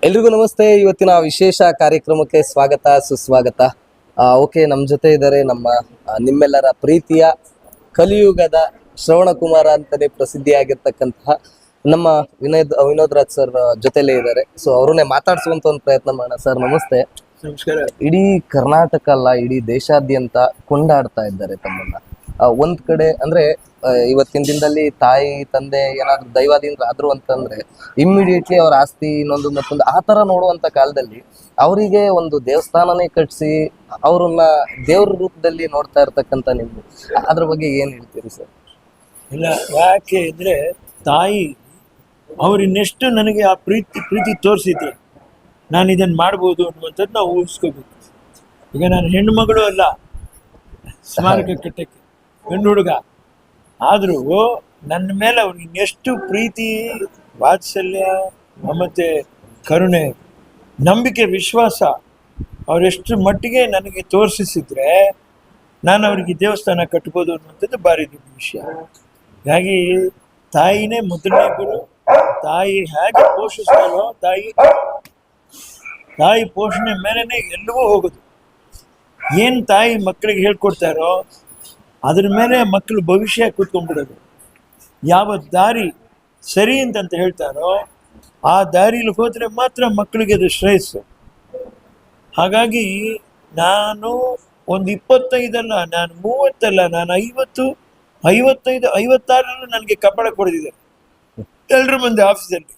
ಎಲ್ರಿಗೂ ನಮಸ್ತೆ. ಇವತ್ತಿನ ವಿಶೇಷ ಕಾರ್ಯಕ್ರಮಕ್ಕೆ ಸ್ವಾಗತ ಸುಸ್ವಾಗತ. ಓಕೆ, ನಮ್ಮ ಜೊತೆ ಇದ್ದಾರೆ ನಮ್ಮ ನಿಮ್ಮೆಲ್ಲರ ಪ್ರೀತಿಯ ಕಲಿಯುಗದ ಶ್ರವಣಕುಮಾರ ಅಂತಲೇ ಪ್ರಸಿದ್ಧಿಯಾಗಿರ್ತಕ್ಕಂತಹ ನಮ್ಮ ವಿನೋದ್ ರಾಜ್ ಸರ್ ಜೊತೆಲೇ ಇದ್ದಾರೆ. ಸೊ ಅವ್ರನ್ನೇ ಮಾತಾಡ್ಸುವಂತ ಒಂದು ಪ್ರಯತ್ನ ಮಾಡೋಣ. ಸರ್ ನಮಸ್ತೆ. ನಮಸ್ಕಾರ. ಇಡೀ ಕರ್ನಾಟಕ ಅಲ್ಲ, ಇಡೀ ದೇಶಾದ್ಯಂತ ಕೊಂಡಾಡ್ತಾ ಇದ್ದಾರೆ ತಮ್ಮನ್ನ. ಒಂದ್ ಕಡೆ ಅಂದ್ರೆ ಇವತ್ತಿನ ದಿನದಲ್ಲಿ ತಾಯಿ ತಂದೆ ಏನಾದ್ರು ದೈವಾಧೀನರು ಆದ್ರು ಅಂತಂದ್ರೆ ಇಮ್ಮಿಡಿಯೇಟ್ಲಿ ಅವ್ರ ಆಸ್ತಿ ಇನ್ನೊಂದು ಮತ್ತೊಂದು ಆ ತರ ನೋಡುವಂತ ಕಾಲದಲ್ಲಿ ಅವರಿಗೆ ಒಂದು ದೇವಸ್ಥಾನನೇ ಕಟ್ಸಿ ಅವ್ರನ್ನ ದೇವ್ರ ರೂಪದಲ್ಲಿ ನೋಡ್ತಾ ಇರ್ತಕ್ಕಂಥ ನಿಮ್ದು ಅದ್ರ ಬಗ್ಗೆ ಏನ್ ಹೇಳ್ತೀರಿ ಸರ್? ಇಲ್ಲ, ಯಾಕೆ ಅಂದ್ರೆ ತಾಯಿ ಅವ್ರಿನ್ನೆಷ್ಟು ನನಗೆ ಆ ಪ್ರೀತಿ ತೋರಿಸಿದ್ರೆ ನಾನು ಇದನ್ನು ಮಾಡ್ಬೋದು ಅನ್ನುವಂಥದ್ದು ನಾವು ಊಹಿಸ್ಕೋಬೇಕು. ಈಗ ನಾನು ಹೆಣ್ಣು ಮಗಳು ಅಲ್ಲ ಸ್ಮಾರಕ ಕಟ್ಟಕ್ಕೆ, ಹೆಣ್ಣು ಹುಡುಗ. ಆದರೂ ನನ್ನ ಮೇಲೆ ಅವ್ರಿಗೆ ಇನ್ನೆಷ್ಟು ಪ್ರೀತಿ, ವಾತ್ಸಲ್ಯ, ಮಮತೆ, ಕರುಣೆ, ನಂಬಿಕೆ, ವಿಶ್ವಾಸ ಅವರೆಷ್ಟು ಮಟ್ಟಿಗೆ ನನಗೆ ತೋರಿಸಿದ್ರೆ ನಾನು ಅವರಿಗೆ ದೇವಸ್ಥಾನ ಕಟ್ಬೋದು ಅನ್ನುವಂಥದ್ದು ಭಾರಿ ದೊಡ್ಡ ವಿಷಯ. ಹಾಗಾಗಿ ತಾಯಿನೇ ಮೊದಲನೇ ಗುರು. ತಾಯಿ ಹೇಗೆ ಪೋಷಿಸ್ತಾರೋ ತಾಯಿ ಪೋಷಣೆ ಮೇಲೆನೆ ಎಲ್ಲವೂ ಹೋಗೋದು. ಏನು ತಾಯಿ ಮಕ್ಕಳಿಗೆ ಹೇಳ್ಕೊಡ್ತಾರೋ ಅದ್ರ ಮೇಲೆ ಮಕ್ಕಳು ಭವಿಷ್ಯ ಕೂತ್ಕೊಂಡ್ಬಿಡೋದು. ಯಾವ ದಾರಿ ಸರಿ ಅಂತ ಹೇಳ್ತಾರೋ ಆ ದಾರಿಲಿ ಹೋದರೆ ಮಾತ್ರ ಮಕ್ಕಳಿಗೆ ಅದು ಶ್ರೇಯಸ್ಸು. ಹಾಗಾಗಿ ನಾನು ಒಂದು 25 ಅಲ್ಲ, ನಾನು 30 ಅಲ್ಲ, ನಾನು 50, 55, 56 ನನಗೆ ಕಬ್ಬಳ ಕೊಡ್ದಿದೆ ಎಲ್ರ ಮುಂದೆ ಆಫೀಸಲ್ಲಿ.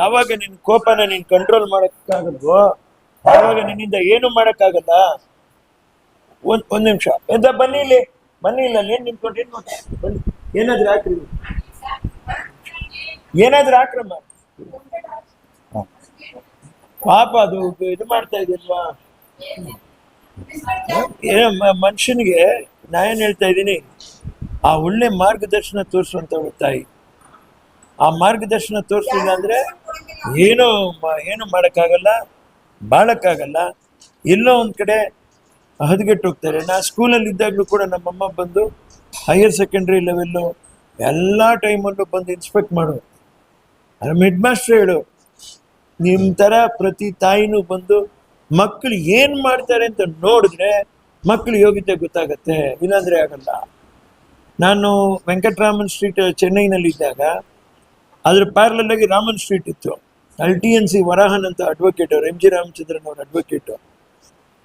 ಯಾವಾಗ ನಿನ್ನ ಕೋಪನ ನೀನು ಕಂಟ್ರೋಲ್ ಮಾಡೋಕ್ಕಾಗಲ್ವೋ ಆವಾಗ ನಿನ್ನಿಂದ ಏನು ಮಾಡೋಕ್ಕಾಗಲ್ಲ. ಒಂದ್ ನಿಮಿಷ ಎಂತ ಬನ್ನಿ ಇಲ್ಲಿ ಇಲ್ಲ ಏನ್ ನಿಂತ್ಕೊಂಡು ಏನ್ ನೋಡಿ ಬನ್ನಿ, ಏನಾದ್ರೂ ಆಕ್ರಮ ಪಾಪ ಅದು ಇದು ಮಾಡ್ತಾ ಇದೆಯಲ್ವಾ. ಮನುಷ್ಯನಿಗೆ ನಾ ಏನ್ ಹೇಳ್ತಾ ಇದ್ದೀನಿ, ಆ ಒಳ್ಳೆ ಮಾರ್ಗದರ್ಶನ ತೋರಿಸುವಂತವಳು ತಾಯಿ. ಆ ಮಾರ್ಗದರ್ಶನ ತೋರಿಸಲಿಲ್ಲ ಅಂದ್ರೆ ಏನು ಮಾಡೋಕ್ಕಾಗಲ್ಲ, ಬಾಳಕ್ಕಾಗಲ್ಲ. ಎಲ್ಲೋ ಒಂದು ಕಡೆ ಹದಗೆಟ್ಟು ಹೋಗ್ತಾರೆ. ನಾ ಸ್ಕೂಲಲ್ಲಿ ಇದ್ದಾಗಲೂ ಕೂಡ ನಮ್ಮಮ್ಮ ಬಂದು ಹೈಯರ್ ಸೆಕೆಂಡ್ರಿ ಲೆವೆಲ್ಲು ಎಲ್ಲ ಟೈಮಲ್ಲೂ ಬಂದು ಇನ್ಸ್ಪೆಕ್ಟ್ ಮಾಡೋರು. ಹೆಡ್ ಮಾಸ್ಟರ್ ಹೇಳು, ನಿಮ್ಮ ಥರ ಪ್ರತಿ ತಾಯಿನೂ ಬಂದು ಮಕ್ಕಳು ಏನು ಮಾಡ್ತಾರೆ ಅಂತ ನೋಡಿದ್ರೆ ಮಕ್ಕಳು ಯೋಗ್ಯತೆ ಗೊತ್ತಾಗತ್ತೆ, ಇಲ್ಲಾಂದರೆ ಆಗಲ್ಲ. ನಾನು ವೆಂಕಟರಾಮನ್ ಸ್ಟ್ರೀಟ್ ಚೆನ್ನೈನಲ್ಲಿದ್ದಾಗ ಅದ್ರ ಪ್ಯಾರಲಾಗಿ ರಾಮನ್ ಸ್ಟ್ರೀಟ್ ಇತ್ತು. ಅಲ್ಲಿ TNC ವರಾಹನ್ ಅಂತ ಅಡ್ವೊಕೇಟ್ ಅವರು, MG ರಾಮಚಂದ್ರನ್ ಅವ್ರ ಅಡ್ವೊಕೇಟು.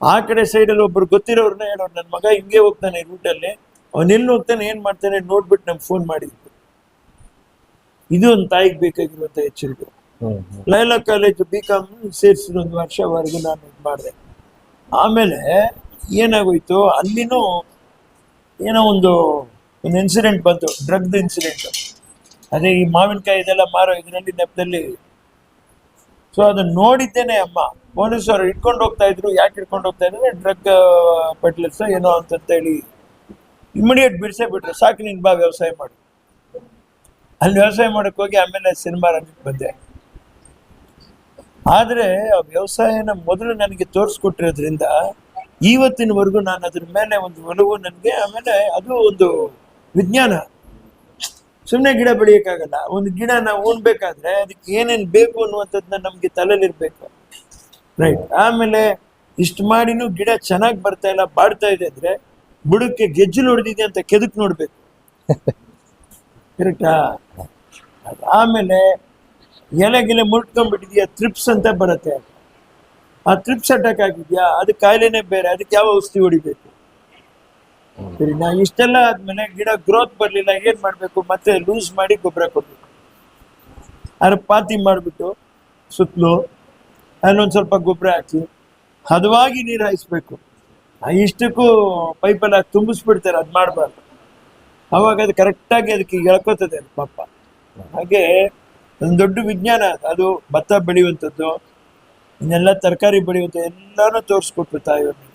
ಆ ಕಡೆ ಸೈಡಲ್ಲಿ ಒಬ್ರು ಗೊತ್ತಿರೋರ್ನ ಹೇಳೋರು, ನನ್ನ ಮಗ ಹಿಂಗೆ ಹೋಗ್ತಾನೆ ರೂಟಲ್ಲಿ, ಅವನೆಲ್ಲಿ ಹೋಗ್ತಾನೆ ಏನು ಮಾಡ್ತಾನೆ ನೋಡ್ಬಿಟ್ಟು ನಮ್ಗೆ ಫೋನ್ ಮಾಡಿದ್ರು. ಇದು ಒಂದು ತಾಯಿಗೆ ಬೇಕಾಗಿರುವಂಥ ಎಚ್ಚರಿಕೆ. ಲೈಲಾ ಕಾಲೇಜು BCom ಸೇರಿಸಿದ 1 ವರ್ಷವರೆಗೂ ನಾನು ಇದು ಮಾಡಿದೆ. ಆಮೇಲೆ ಏನಾಗೋಯ್ತು, ಅಲ್ಲಿನೂ ಏನೋ ಒಂದು ಇನ್ಸಿಡೆಂಟ್ ಬಂತು, ಡ್ರಗ್ದು ಇನ್ಸಿಡೆಂಟು. ಅದೇ ಈ ಮಾವಿನಕಾಯಿ ಇದೆಲ್ಲ ಮಾರೋ ಇದರಲ್ಲಿ ನೆಪದಲ್ಲಿ. ಸೊ ಅದನ್ನ ನೋಡಿದ್ದೇನೆ ಅಮ್ಮ. ಪೊಲೀಸರು ಇಟ್ಕೊಂಡು ಹೋಗ್ತಾ ಇದ್ರು. ಯಾಕೆ ಇಟ್ಕೊಂಡು ಹೋಗ್ತಾ ಇದ್ರು, ಡ್ರಗ್ ಪೆಡ್ಲರ್ಸ್ ಏನೋ ಅಂತೇಳಿ ಇಮಿಡಿಯೇಟ್ ಬಿಡಿಸೇ ಬಿಟ್ರು. ಸಾಕು ನೀನು ಬಾ ವ್ಯವಸಾಯ ಮಾಡು. ಅಲ್ಲಿ ವ್ಯವಸಾಯ ಮಾಡಕ್ಕೆ ಹೋಗಿ ಆಮೇಲೆ ಸಿನಿಮಾ ರಂಗಕ್ಕೆ ಬಂದೆ. ಆದರೆ ಆ ವ್ಯವಸಾಯನ ಮೊದಲು ನನಗೆ ತೋರಿಸ್ಕೊಟ್ಟಿರೋದ್ರಿಂದ ಇವತ್ತಿನವರೆಗೂ ನಾನು ಅದ್ರ ಮೇಲೆ ಒಂದು ಒಲವು ನನಗೆ. ಆಮೇಲೆ ಅದು ಒಂದು ವಿಜ್ಞಾನ. ಸುಮ್ಮನೆ ಗಿಡ ಬೆಳೆಯೋಕ್ಕಾಗಲ್ಲ. ಒಂದು ಗಿಡ ನಾವು ಉಣ್ಬೇಕಾದ್ರೆ ಅದಕ್ಕೆ ಏನೇನು ಬೇಕು ಅನ್ನುವಂಥದ್ದನ್ನ ನಮಗೆ ತಲೆಯಲ್ಲಿರ್ಬೇಕು, ರೈಟ್? ಆಮೇಲೆ ಇಷ್ಟು ಮಾಡಿನೂ ಗಿಡ ಚೆನ್ನಾಗಿ ಬರ್ತಾ ಇಲ್ಲ, ಬಾಡ್ತಾ ಇದೆ ಅಂದ್ರೆ ಬುಡಕ್ಕೆ ಗೆಜ್ಜಲು ಹೊಡೆದಿದೆ ಅಂತ ಕೆದಕ್ ನೋಡ್ಬೇಕು, ಕರೆಕ್ಟಾ? ಆಮೇಲೆ ಎಲೆಗೆಲೆ ಮುಟ್ಕೊಂಡ್ಬಿಟ್ಟಿದ್ಯಾ, ಥ್ರಿಪ್ಸ್ ಅಂತ ಬರುತ್ತೆ. ಆ ಥ್ರಿಪ್ಸ್ ಅಟ್ಯಾಕ್ ಆಗಿದ್ಯಾ, ಅದು ಕಾಯಿಲೆನೇ ಬೇರೆ, ಅದಕ್ಕೆ ಯಾವ ಔಷಧಿ ಹೊಡಿಬೇಕು? ಸರಿ, ನಾ ಇಷ್ಟೆಲ್ಲ ಆದ್ಮೇಲೆ ಗಿಡ ಗ್ರೋತ್ ಬರಲಿಲ್ಲ, ಏನ್ ಮಾಡ್ಬೇಕು? ಮತ್ತೆ ಲೂಸ್ ಮಾಡಿ ಗೊಬ್ಬರ ಕೊಡ್ಬೇಕು. ಅದ್ರ ಪಾತಿ ಮಾಡಿಬಿಟ್ಟು ಸುತ್ತಲೂ ಅಲ್ಲೊಂದು ಸ್ವಲ್ಪ ಗೊಬ್ಬರ ಹಾಕಿ ಹದವಾಗಿ ನೀರು ಹಾಯಿಸ್ಬೇಕು. ಇಷ್ಟಕ್ಕೂ ಪೈಪೆಲ್ಲ ತುಂಬಿಸ್ಬಿಡ್ತಾರೆ, ಅದು ಮಾಡಬಾರ್ದು. ಅವಾಗ ಅದು ಕರೆಕ್ಟಾಗಿ ಅದಕ್ಕೆ ಎಳ್ಕೋತದೆ ಅದು ಪಾಪ. ಹಾಗೆ ಒಂದು ದೊಡ್ಡ ವಿಜ್ಞಾನ ಅದು. ಭತ್ತ ಬೆಳೆಯುವಂಥದ್ದು, ಇನ್ನೆಲ್ಲ ತರಕಾರಿ ಬೆಳೆಯುವಂಥ ಎಲ್ಲಾನು ತೋರಿಸ್ಕೊಟ್ರು ತಾಯಿಯವ್ರನ್ನ.